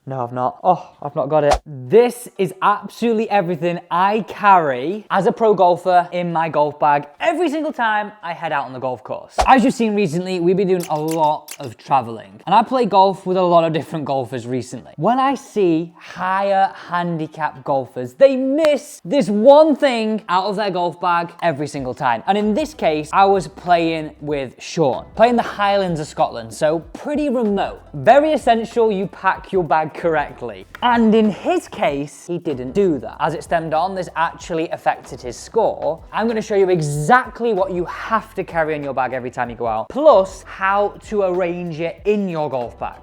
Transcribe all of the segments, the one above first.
No, I've not. Oh, I've not got it. This is absolutely everything I carry as a pro golfer in my golf bag every single time I head out on the golf course. As you've seen recently, we've been doing a lot of traveling, and I play golf with a lot of different golfers recently. When I see higher handicap golfers, they miss this one thing out of their golf bag every single time. And in this case, I was playing with Sean, playing the Highlands of Scotland, so pretty remote. Very essential you pack your bag correctly. And in his case, he didn't do that. As it stemmed on, this actually affected his score. I'm going to show you exactly what you have to carry in your bag every time you go out, plus how to arrange it in your golf bag.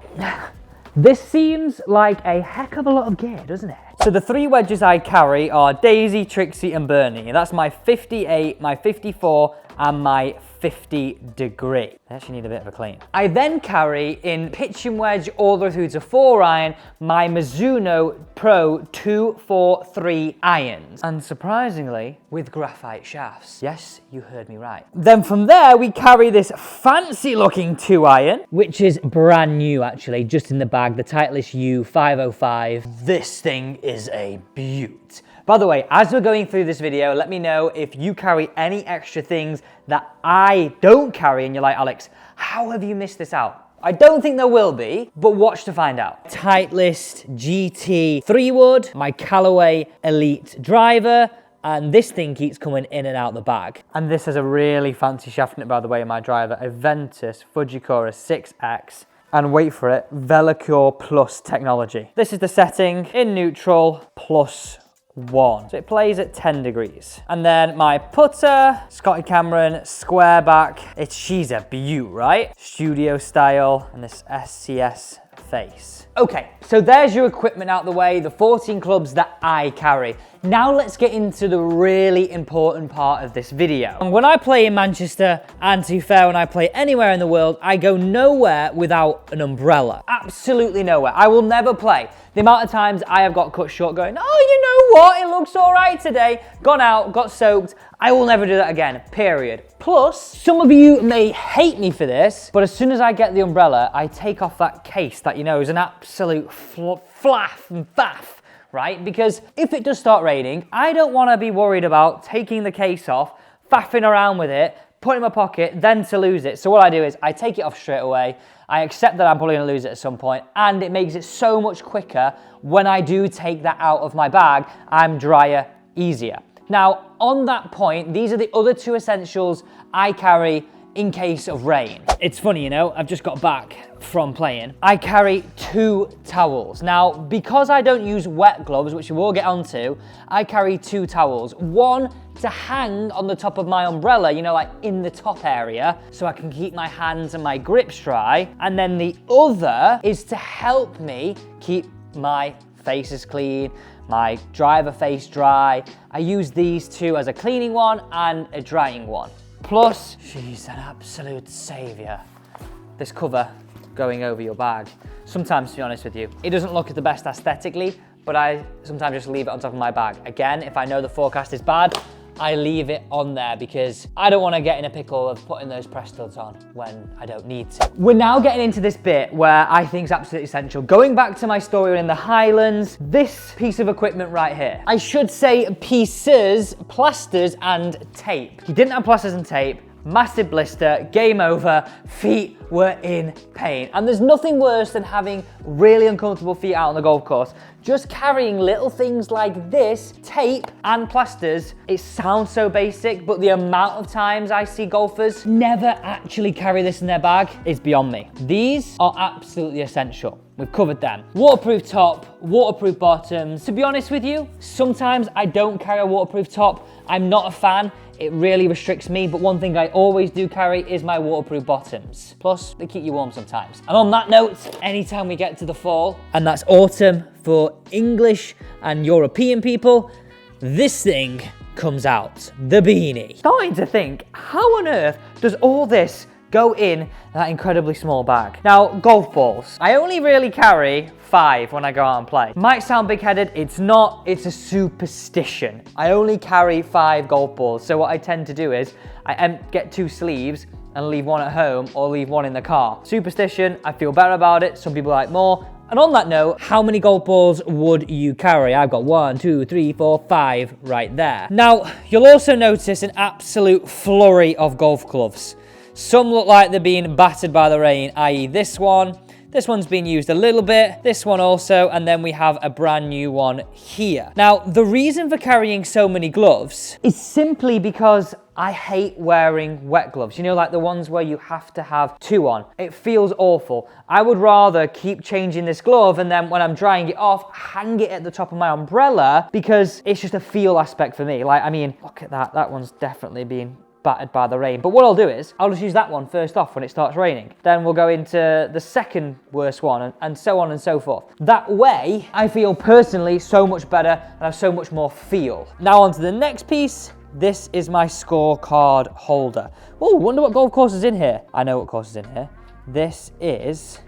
This seems like a heck of a lot of gear, doesn't it? So the 3 wedges I carry are Daisy, Trixie and Bernie. That's my 58, my 54 and my 50 degree. They actually need a bit of a clean. I then carry in pitching wedge all the way through to 4 iron, my Mizuno Pro 243 irons. And surprisingly, with graphite shafts. Yes, you heard me right. Then from there, we carry this fancy looking 2 iron, which is brand new actually, just in the bag, the Titleist U505. This thing is a beaut. By the way, as we're going through this video, let me know if you carry any extra things that I don't carry and you're like, Alex, how have you missed this out? I don't think there will be, but watch to find out. Titleist GT 3-wood, my Callaway Elliott driver, and this thing keeps coming in and out the bag. And this has a really fancy shaft in it, by the way, in my driver, a Ventus Fujikura 6X. And wait for it, Velocure Plus technology. This is the setting in neutral plus 1. So it plays at 10 degrees. And then my putter, Scotty Cameron, square back. She's a beaut, right? Studio style, and this SCS face. Okay, so there's your equipment out the way, the 14 clubs that I carry. Now let's get into the really important part of this video. And when I play in Manchester, and to be fair, when I play anywhere in the world, I go nowhere without an umbrella. Absolutely nowhere. I will never play. The amount of times I have got cut short going, oh, you know what? It looks all right today. Gone out, got soaked. I will never do that again, period. Plus, some of you may hate me for this, but as soon as I get the umbrella, I take off that case that you know is an absolute flaff and faff, right? Because if it does start raining, I don't want to be worried about taking the case off, faffing around with it, put it in my pocket, then to lose it. So what I do is I take it off straight away. I accept that I'm probably going to lose it at some point, and it makes it so much quicker when I do take that out of my bag. I'm drier, easier. Now, on that point, these are the other 2 essentials I carry in case of rain. It's funny, you know, I've just got back from playing. I carry 2 towels. Now, because I don't use wet gloves, which we will get onto, I carry 2 towels. One to hang on the top of my umbrella, you know, like in the top area, so I can keep my hands and my grips dry. And then the other is to help me keep my faces clean, my driver face dry. I use these 2 as a cleaning one and a drying one. Plus, she's an absolute savior. This cover going over your bag. Sometimes, to be honest with you, it doesn't look the best aesthetically, but I sometimes just leave it on top of my bag. Again, if I know the forecast is bad, I leave it on there because I don't want to get in a pickle of putting those press studs on when I don't need to. We're now getting into this bit where I think is absolutely essential. Going back to my story in the Highlands, this piece of equipment right here. I should say pieces, plasters and tape. He didn't have plasters and tape. Massive blister, game over, feet were in pain. And there's nothing worse than having really uncomfortable feet out on the golf course. Just carrying little things like this, tape and plasters, it sounds so basic, but the amount of times I see golfers never actually carry this in their bag is beyond me. These are absolutely essential. We've covered them. Waterproof top, waterproof bottoms. To be honest with you, sometimes I don't carry a waterproof top. I'm not a fan. It really restricts me, but one thing I always do carry is my waterproof bottoms. Plus, they keep you warm sometimes. And on that note, anytime we get to the fall, and that's autumn for English and European people, this thing comes out, the beanie. Starting to think, how on earth does all this go in that incredibly small bag? Now, golf balls. I only really carry 5 when I go out and play. Might sound big-headed, it's not, it's a superstition. I only carry 5 golf balls, so what I tend to do is I get 2 sleeves and leave one at home or leave one in the car. Superstition, I feel better about it. Some people like more, And on that note, how many golf balls would you carry? I've got 1, 2, 3, 4, 5 right there. Now, you'll also notice an absolute flurry of golf clubs. Some look like they're being battered by the rain, i.e. this one. This one's been used a little bit, this one also, and then we have a brand new one here. Now, the reason for carrying so many gloves is simply because I hate wearing wet gloves. You know, like the ones where you have to have 2 on. It feels awful. I would rather keep changing this glove and then when I'm drying it off, hang it at the top of my umbrella because it's just a feel aspect for me. Like, I mean, look at that. That one's definitely been battered by the rain. But what I'll do is, I'll just use that one first off when it starts raining. Then we'll go into the second worst one and so on and so forth. That way, I feel personally so much better and have so much more feel. Now on to the next piece. This is my scorecard holder. Oh, wonder what golf course is in here. I know what course is in here. This is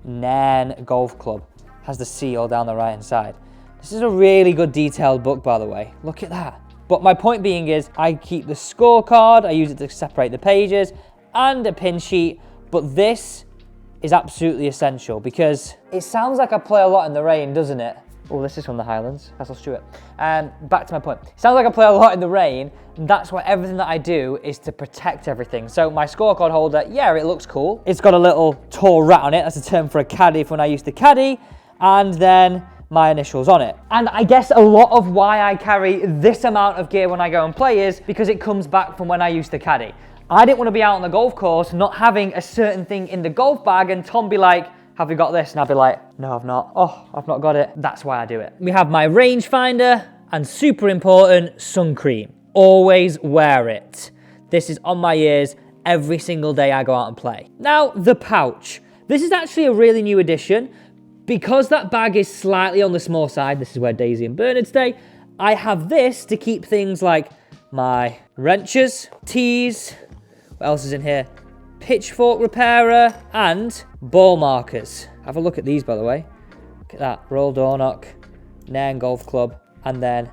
Nairn Golf Club. Has the seal down the right hand side. This is a really good detailed book, by the way. Look at that. But my point being is, I keep the scorecard, I use it to separate the pages, and a pin sheet, but this is absolutely essential because it sounds like I play a lot in the rain, doesn't it? Oh, this is from the Highlands, Castle Stuart. Back to my point. It sounds like I play a lot in the rain, and that's why everything that I do is to protect everything. So my scorecard holder, yeah, it looks cool. It's got a little tall rat on it, that's a term for a caddy for when I used to caddy, and then my initials on it. And I guess a lot of why I carry this amount of gear when I go and play is because it comes back from when I used to caddy. I didn't want to be out on the golf course not having a certain thing in the golf bag and Tom be like, have you got this? And I'd be like, no, I've not. Oh, I've not got it. That's why I do it. We have my rangefinder and super important, sun cream. Always wear it. This is on my ears every single day I go out and play. Now, the pouch. This is actually a really new addition. Because that bag is slightly on the small side, this is where Daisy and Bernard stay, I have this to keep things like my wrenches, tees, what else is in here? Pitchfork repairer, and ball markers. Have a look at these, by the way. Look at that, Royal Dornoch, Nairn Golf Club, and then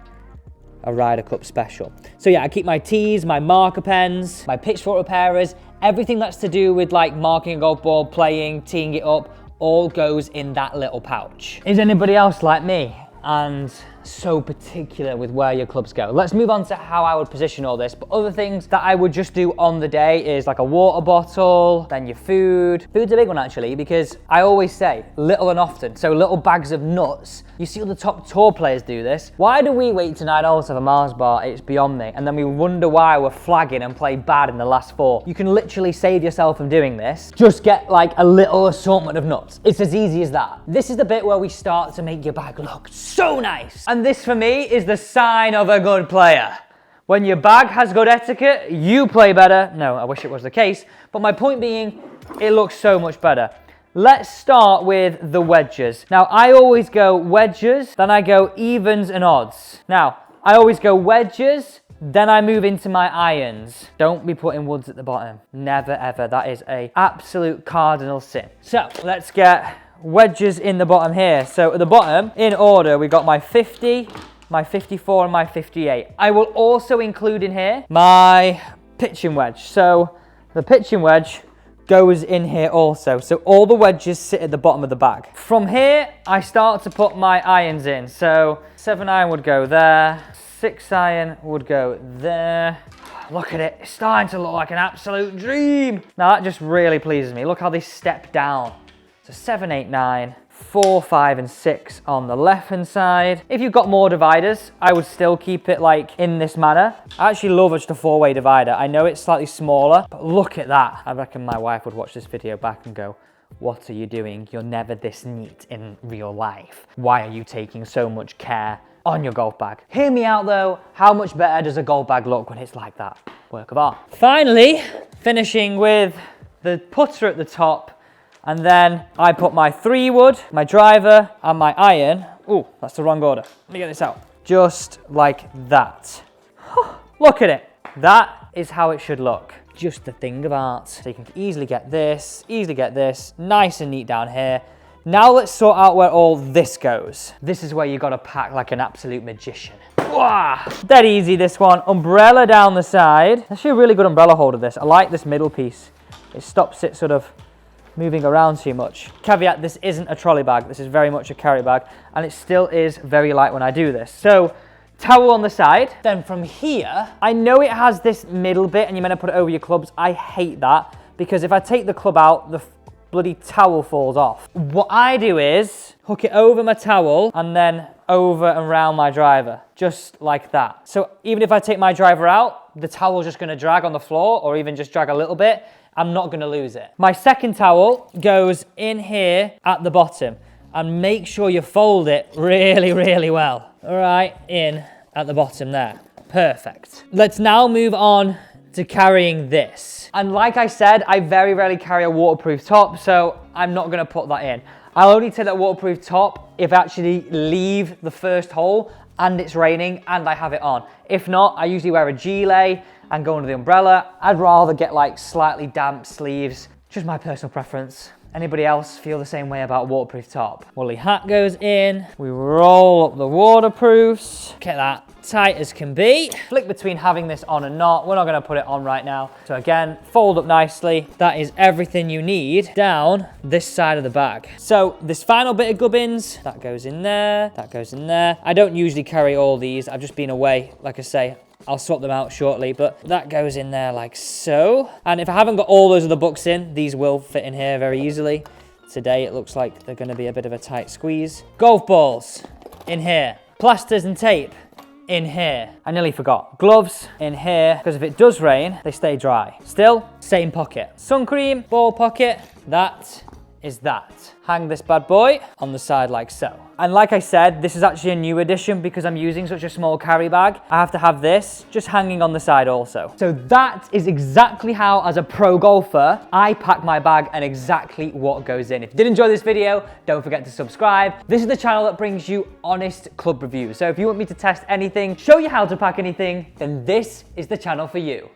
a Ryder Cup special. So yeah, I keep my tees, my marker pens, my pitchfork repairers, everything that's to do with like marking a golf ball, playing, teeing it up, all goes in that little pouch. Is anybody else like me and so particular with where your clubs go? Let's move on to how I would position all this, but other things that I would just do on the day is like a water bottle, then your food. Food's a big one actually, because I always say little and often, so little bags of nuts. You see all the top tour players do this. Why do we wait to 9 holes to have a Mars bar? It's beyond me. And then we wonder why we're flagging and play bad in the last 4. You can literally save yourself from doing this. Just get like a little assortment of nuts. It's as easy as that. This is the bit where we start to make your bag look so nice. And this for me is the sign of a good player. When your bag has good etiquette, you play better. No, I wish it was the case. But my point being, it looks so much better. Let's start with the wedges. Now, I always go wedges, then I go evens and odds. Now, I always go wedges, then I move into my irons. Don't be putting woods at the bottom. Never, ever. That is an absolute cardinal sin. So, let's get wedges in the bottom here. So, at the bottom, in order, we got my 50, my 54, and my 58. I will also include in here my pitching wedge. So, the pitching wedge goes in here also. So all the wedges sit at the bottom of the bag. From here, I start to put my irons in. So 7 iron would go there, 6 iron would go there. Look at it, it's starting to look like an absolute dream. Now that just really pleases me. Look how they step down. So 7, 8, 9, 4, 5, and 6 on the left-hand side. If you've got more dividers, I would still keep it like in this manner. I actually love just a 4-way divider. I know it's slightly smaller, but look at that. I reckon my wife would watch this video back and go, what are you doing? You're never this neat in real life. Why are you taking so much care on your golf bag? Hear me out though, how much better does a golf bag look when it's like that? Work of art. Finally, finishing with the putter at the top. And then I put my 3-wood, my driver, and my iron. Oh, that's the wrong order. Let me get this out. Just like that. Look at it. That is how it should look. Just a thing of art. So you can easily get this, nice and neat down here. Now let's sort out where all this goes. This is where you gotta pack like an absolute magician. Wow, dead easy this one. Umbrella down the side. Actually a really good umbrella holder this. I like this middle piece. It stops it sort of moving around too much. Caveat, this isn't a trolley bag. This is very much a carry bag, and it still is very light when I do this. So, towel on the side. Then from here, I know it has this middle bit and you're meant to put it over your clubs. I hate that because if I take the club out, the bloody towel falls off. What I do is hook it over my towel and then over and around my driver, just like that. So even if I take my driver out, the towel's just gonna drag on the floor or even just drag a little bit. I'm not gonna lose it. My second towel goes in here at the bottom, and make sure you fold it really, really well. Right in at the bottom there. Perfect. Let's now move on to carrying this. And like I said, I very rarely carry a waterproof top, so I'm not gonna put that in. I'll only take that waterproof top if I actually leave the first hole and it's raining and I have it on. If not, I usually wear a gilet and go under the umbrella. I'd rather get like slightly damp sleeves. Just my personal preference. Anybody else feel the same way about a waterproof top? Woolly hat goes in. We roll up the waterproofs. Get that tight as can be. Flick between having this on and not. We're not gonna put it on right now. So again, fold up nicely. That is everything you need down this side of the bag. So this final bit of gubbins, that goes in there, that goes in there. I don't usually carry all these. I've just been away, like I say. I'll swap them out shortly, but that goes in there like so. And if I haven't got all those other books in, these will fit in here very easily. Today it looks like they're gonna be a bit of a tight squeeze. Golf balls in here. Plasters and tape in here. I nearly forgot. Gloves in here, because if it does rain, they stay dry. Still, same pocket. Sun cream, ball pocket, that is that. Hang this bad boy on the side like so. And like I said, this is actually a new addition because I'm using such a small carry bag. I have to have this just hanging on the side also. So that is exactly how, as a pro golfer, I pack my bag and exactly what goes in. If you did enjoy this video, don't forget to subscribe. This is the channel that brings you honest club reviews. So if you want me to test anything, show you how to pack anything, then this is the channel for you.